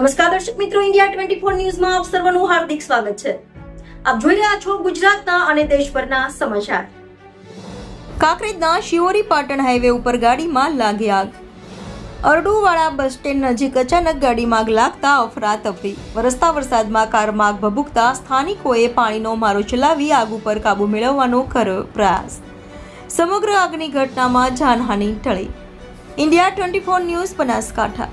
નમસ્કાર દર્શક મિત્રો, ઇન્ડિયા 24 ન્યૂઝમાં આપ સર્વનું હાર્દિક સ્વાગત છે. આપ જોઈ રહ્યા છો ગુજરાતના અને દેશભરના સમાચાર. કાંકરેજના શિહોરી પાટણ હાઈવે ઉપર ગાડીમાં લાગી આગ. અરડુવાળા બસ સ્ટેન્ડ નજીક અચાનક ગાડીમાં આગ લાગતા અફરાતફરી. વરસતા વરસાદમાં કારમાં આગ ભભૂકતા સ્થાનિકોએ પાણીનો મારો ચલાવી આગ ઉપર કાબુ મેળવવાનો કર્યો પ્રયાસ. સમગ્ર આગની ઘટનામાં જાનહાનિ ટળી. India 24 news, Banaskantha.